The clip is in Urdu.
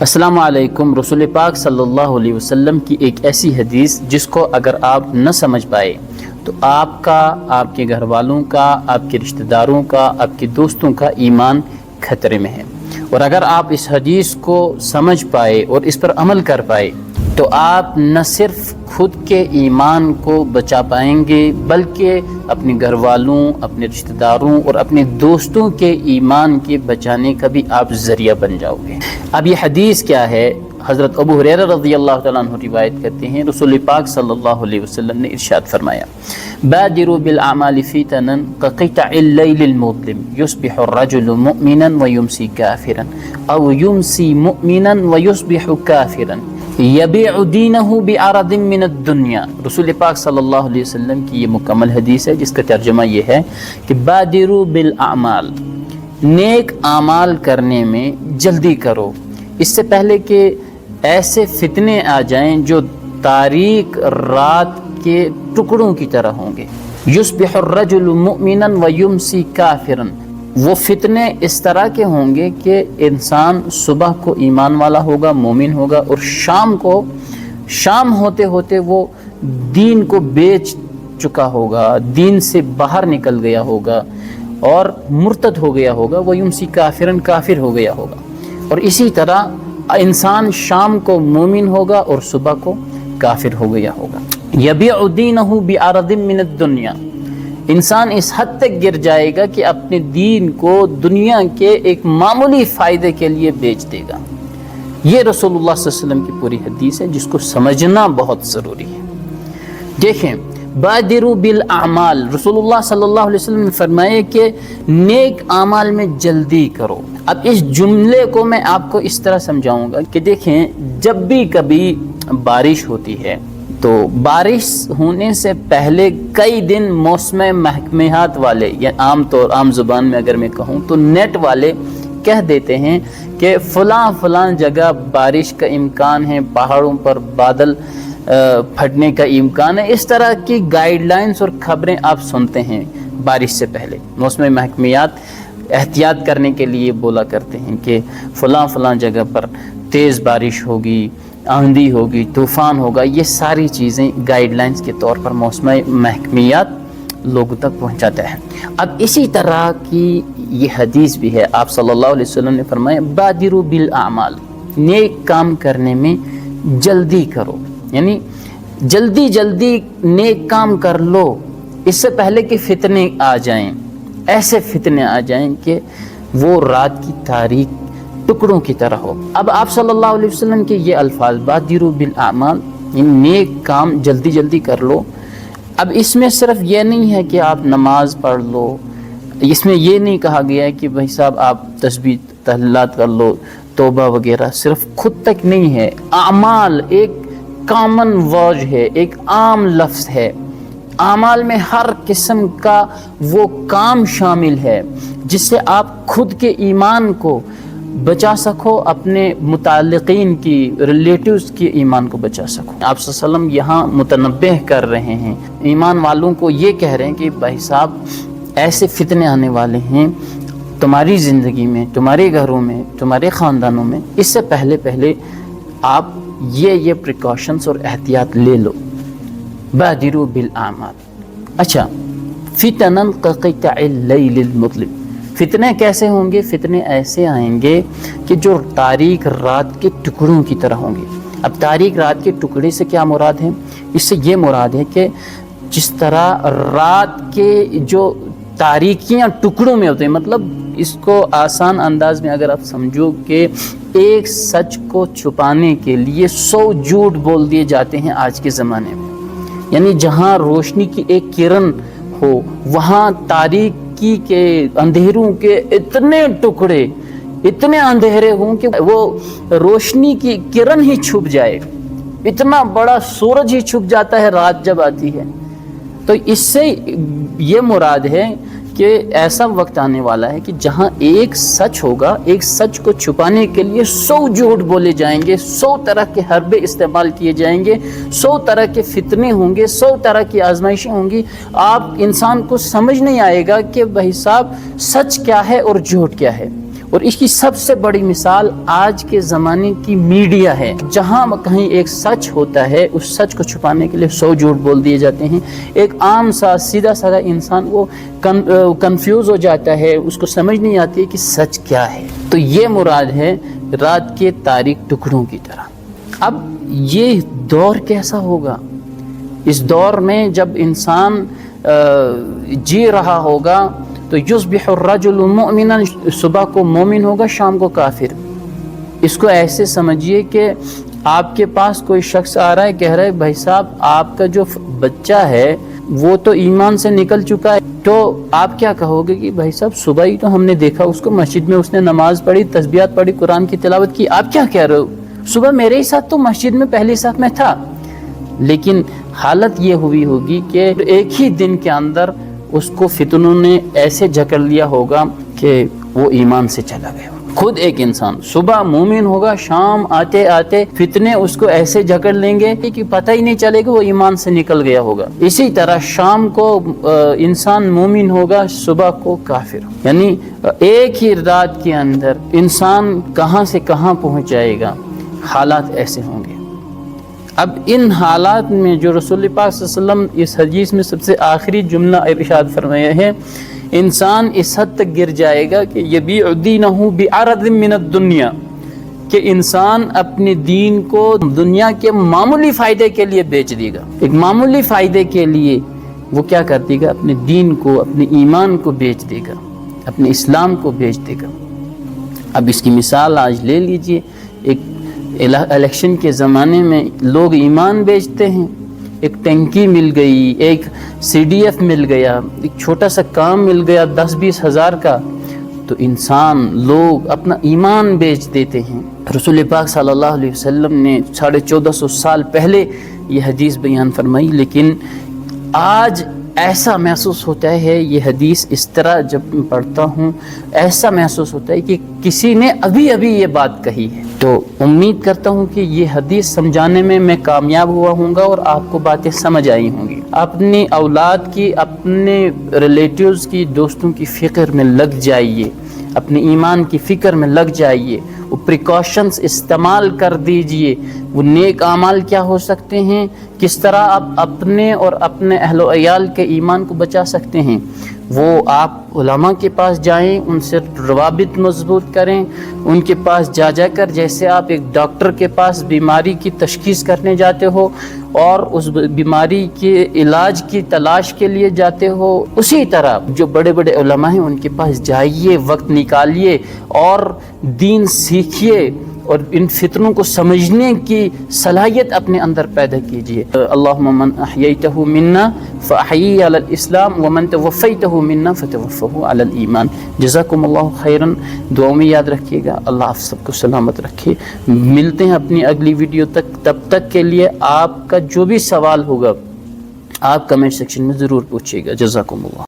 السلام علیکم۔ رسول پاک صلی اللہ علیہ وسلم کی ایک ایسی حدیث جس کو اگر آپ نہ سمجھ پائے تو آپ کا، آپ کے گھر والوں کا، آپ کے رشتہ داروں کا، آپ کے دوستوں کا ایمان خطرے میں ہے۔ اور اگر آپ اس حدیث کو سمجھ پائے اور اس پر عمل کر پائے تو آپ نہ صرف خود کے ایمان کو بچا پائیں گے بلکہ اپنے گھر والوں، اپنے رشتہ داروں اور اپنے دوستوں کے ایمان کے بچانے کا بھی آپ ذریعہ بن جاؤ گے۔ اب یہ حدیث کیا ہے؟ حضرت ابو ہریرہ رضی اللہ تعالیٰ عنہ روایت کرتے ہیں، رسول پاک صلی اللہ علیہ وسلم نے ارشاد فرمایا: بادروا بالاعمال فتنا كقطع الليل المظلم يصبح الرجل مؤمنا ويمسي كافرا او يمسي مؤمنا ويصبح كافرا يبيع دينه بعرض من الدنيا۔ رسول پاک صلی اللہ علیہ وسلم کی یہ مکمل حدیث ہے جس کا ترجمہ یہ ہے کہ بادروا بالاعمال، نیک اعمال کرنے میں جلدی کرو، اس سے پہلے کہ ایسے فتنے آ جائیں جو تاریک رات کے ٹکڑوں کی طرح ہوں گے۔ یصبح الرجل مؤمنا ویمسی کافرا، وہ فتنے اس طرح کے ہوں گے کہ انسان صبح کو ایمان والا ہوگا، مومن ہوگا، اور شام ہوتے ہوتے وہ دین کو بیچ چکا ہوگا، دین سے باہر نکل گیا ہوگا اور مرتد ہو گیا ہوگا، وہ یمسی کافرن، کافر ہو گیا ہوگا۔ اور اسی طرح انسان شام کو مومن ہوگا اور صبح کو کافر ہو گیا ہوگا۔ یبیع دینہ بعرض من الدنیا، انسان اس حد تک گر جائے گا کہ اپنے دین کو دنیا کے ایک معمولی فائدے کے لیے بیچ دے گا۔ یہ رسول اللہ صلی اللہ علیہ وسلم کی پوری حدیث ہے جس کو سمجھنا بہت ضروری ہے۔ دیکھیں، بادروا بالاعمال، رسول اللہ صلی اللہ علیہ وسلم نے فرمایا کہ نیک اعمال میں جلدی کرو۔ اب اس جملے کو میں آپ کو اس طرح سمجھاؤں گا کہ دیکھیں، جب بھی کبھی بارش ہوتی ہے تو بارش ہونے سے پہلے کئی دن موسم محکمات والے، یا عام زبان میں اگر میں کہوں تو نیٹ والے کہہ دیتے ہیں کہ فلاں جگہ بارش کا امکان ہے، پہاڑوں پر بادل پھٹنے کا امکان ہے۔ اس طرح کی گائیڈ لائنز اور خبریں آپ سنتے ہیں بارش سے پہلے۔ موسم محکمیات احتیاط کرنے کے لیے بولا کرتے ہیں کہ فلاں جگہ پر تیز بارش ہوگی، آندھی ہوگی، طوفان ہوگا۔ یہ ساری چیزیں گائیڈ لائنز کے طور پر موسم محکمیات لوگوں تک پہنچاتا ہے۔ اب اسی طرح کی یہ حدیث بھی ہے، آپ صلی اللہ علیہ وسلم نے فرمایا بادروا بالاعمال، نیک کام کرنے میں جلدی کرو، یعنی جلدی نیک کام کر لو اس سے پہلے کہ فتنے آ جائیں، ایسے فتنے آ جائیں کہ وہ رات کی تاریک ٹکڑوں کی طرح ہو۔ اب آپ صلی اللہ علیہ وسلم کے یہ الفاظ بادروا بالاعمال، نیک کام جلدی کر لو، اب اس میں صرف یہ نہیں ہے کہ آپ نماز پڑھ لو، اس میں یہ نہیں کہا گیا ہے کہ بھائی صاحب آپ تسبیح تحلیلات کر لو، توبہ وغیرہ، صرف خود تک نہیں ہے۔ اعمال ایک کامن ورڈ ہے، ایک عام لفظ ہے۔ اعمال میں ہر قسم کا وہ کام شامل ہے جس سے آپ خود کے ایمان کو بچا سکو، اپنے متعلقین کی، ریلیٹیوز کے ایمان کو بچا سکو۔ آپ صلی اللہ علیہ وسلم یہاں متنبہ کر رہے ہیں، ایمان والوں کو یہ کہہ رہے ہیں کہ بھائی صاحب ایسے فتنے آنے والے ہیں تمہاری زندگی میں، تمہارے گھروں میں، تمہارے خاندانوں میں، اس سے پہلے آپ یہ پریکاشنز اور احتیاط لے لو۔ بادروا بالاعمال۔ اچھا، فتنا كقطع اللیل المظلم، فتنے کیسے ہوں گے؟ فتنے ایسے آئیں گے کہ جو تاریک رات کے ٹکڑوں کی طرح ہوں گے۔ اب تاریک رات کے ٹکڑے سے کیا مراد ہے؟ اس سے یہ مراد ہے کہ جس طرح رات کے جو تاریکیاں ٹکڑوں میں ہوتے ہیں، مطلب اس کو آسان انداز میں اگر آپ سمجھو کہ ایک سچ کو چھپانے کے لیے 100 جھوٹ بول دیے جاتے ہیں آج کے زمانے میں، یعنی جہاں روشنی کی ایک کرن ہو وہاں تاریکی کے، اندھیروں کے اتنے ٹکڑے، اتنے اندھیرے ہوں کہ وہ روشنی کی کرن ہی چھپ جائے، اتنا بڑا سورج ہی چھپ جاتا ہے رات جب آتی ہے۔ تو اس سے یہ مراد ہے کہ ایسا وقت آنے والا ہے کہ جہاں ایک سچ ہوگا، ایک سچ کو چھپانے کے لیے 100 جھوٹ بولے جائیں گے، 100 طرح کے حربے استعمال کیے جائیں گے، 100 طرح کے فتنے ہوں گے، 100 طرح کی آزمائشیں ہوں گی۔ آپ انسان کو سمجھ نہیں آئے گا کہ بھائی صاحب سچ کیا ہے اور جھوٹ کیا ہے۔ اور اس کی سب سے بڑی مثال آج کے زمانے کی میڈیا ہے، جہاں کہیں ایک سچ ہوتا ہے اس سچ کو چھپانے کے لیے 100 جھوٹ بول دیے جاتے ہیں۔ ایک عام سا سیدھا سادہ انسان وہ کنفیوز ہو جاتا ہے، اس کو سمجھ نہیں آتی ہے کہ سچ کیا ہے۔ تو یہ مراد ہے رات کے تاریک ٹکڑوں کی طرح۔ اب یہ دور کیسا ہوگا؟ اس دور میں جب انسان جی رہا ہوگا تو یصبح الرجل مؤمنا، صبح کو مومن ہوگا، شام کو کافر۔ اس کو ایسے سمجھیے کہ آپ کے پاس کوئی شخص آ رہا ہے، کہہ رہا ہے بھائی صاحب آپ کا جو بچہ ہے وہ تو ایمان سے نکل چکا ہے، تو آپ کیا کہو گے کہ بھائی صاحب صبح ہی تو ہم نے دیکھا اس کو مسجد میں، اس نے نماز پڑھی، تسبیحات پڑھی، قرآن کی تلاوت کی، آپ کیا کہہ رہے ہو؟ صبح میرے ہی ساتھ تو مسجد میں پہلی صف میں تھا۔ لیکن حالت یہ ہوئی ہوگی کہ ایک ہی دن کے اندر اس کو فتنوں نے ایسے جکڑ لیا ہوگا کہ وہ ایمان سے چلا گیا۔ خود ایک انسان صبح مومن ہوگا، شام آتے آتے فتنے اس کو ایسے جکڑ لیں گے کہ پتہ ہی نہیں چلے گا وہ ایمان سے نکل گیا ہوگا۔ اسی طرح شام کو انسان مومن ہوگا، صبح کو کافر۔ یعنی ایک ہی رات کے اندر انسان کہاں سے کہاں پہنچ جائے گا، حالات ایسے ہوں گے۔ اب ان حالات میں جو رسول پاک صلی اللہ علیہ وسلم اس حدیث میں سب سے آخری جملہ ارشاد فرمایا ہے، انسان اس حد تک گر جائے گا کہ یبیع دینہ بعرض من الدنیا، کہ انسان اپنے دین کو دنیا کے معمولی فائدے کے لیے بیچ دے گا۔ ایک معمولی فائدے کے لیے وہ کیا کر دے گا؟ اپنے دین کو، اپنے ایمان کو بیچ دے گا، اپنے اسلام کو بیچ دے گا۔ اب اس کی مثال آج لے لیجئے، ایک الیکشن کے زمانے میں لوگ ایمان بیچتے ہیں۔ ایک ٹینکی مل گئی، ایک سی ڈی ایف مل گیا، ایک چھوٹا سا کام مل گیا 10-20 ہزار کا، تو انسان لوگ اپنا ایمان بیچ دیتے ہیں۔ رسول پاک صلی اللہ علیہ وسلم نے 1450 سال پہلے یہ حدیث بیان فرمائی، لیکن آج ایسا محسوس ہوتا ہے، یہ حدیث اس طرح جب میں پڑھتا ہوں ایسا محسوس ہوتا ہے کہ کسی نے ابھی یہ بات کہی ہے۔ تو امید کرتا ہوں کہ یہ حدیث سمجھانے میں کامیاب ہوا ہوں گا اور آپ کو باتیں سمجھ آئی ہوں گی۔ اپنی اولاد کی، اپنے ریلیٹیوز کی، دوستوں کی فکر میں لگ جائیے، اپنے ایمان کی فکر میں لگ جائیے، وہ پریکاشنز استعمال کر دیجئے۔ وہ نیک اعمال کیا ہو سکتے ہیں، کس طرح آپ اپنے اور اپنے اہل و عیال کے ایمان کو بچا سکتے ہیں، وہ آپ علماء کے پاس جائیں، ان سے روابط مضبوط کریں، ان کے پاس جا کر جیسے آپ ایک ڈاکٹر کے پاس بیماری کی تشخیص کرنے جاتے ہو اور اس بیماری کے علاج کی تلاش کے لیے جاتے ہو، اسی طرح جو بڑے بڑے علماء ہیں ان کے پاس جائیے، وقت نکالیے اور دین سیکھیے اور ان فتنوں کو سمجھنے کی صلاحیت اپنے اندر پیدا کیجیے۔ اللہم من احییتہ منا فاحیی علی الاسلام ومن توفیتہ منا فتوفہ علی الایمان۔ جزاکم اللہ خیرا، دعاؤں میں یاد رکھیے گا، اللہ آپ سب کو سلامت رکھے۔ ملتے ہیں اپنی اگلی ویڈیو تک، تب تک کے لیے آپ کا جو بھی سوال ہوگا آپ کمنٹ سیکشن میں ضرور پوچھیے گا۔ جزاکم اللہ۔